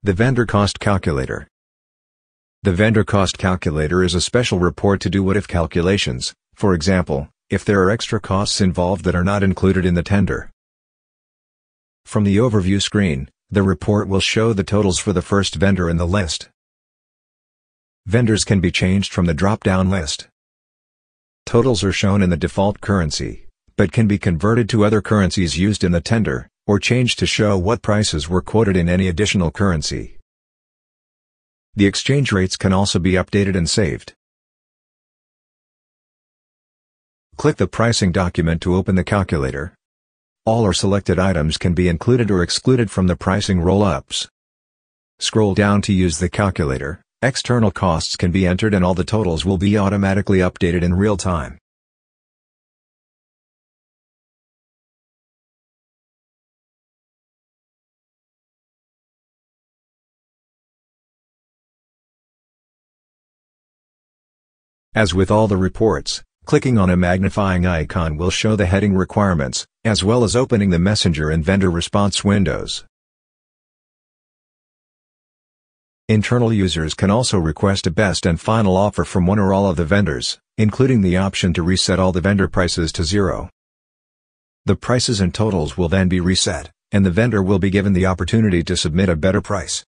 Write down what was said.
The vendor cost calculator. The vendor cost calculator is a special report to do what-if calculations, for example, if there are extra costs involved that are not included in the tender. From the overview screen, the report will show the totals for the first vendor in the list. Vendors can be changed from the drop-down list. Totals are shown in the default currency, but can be converted to other currencies used in the tender, or changed to show what prices were quoted in any additional currency. The exchange rates can also be updated and saved. Click the pricing document to open the calculator. All or selected items can be included or excluded from the pricing roll-ups. Scroll down to use the calculator. External costs can be entered and all the totals will be automatically updated in real time. As with all the reports, clicking on a magnifying icon will show the heading requirements, as well as opening the Messenger and Vendor Response windows. Internal users can also request a best and final offer from one or all of the vendors, including the option to reset all the vendor prices to 0. The prices and totals will then be reset, and the vendor will be given the opportunity to submit a better price.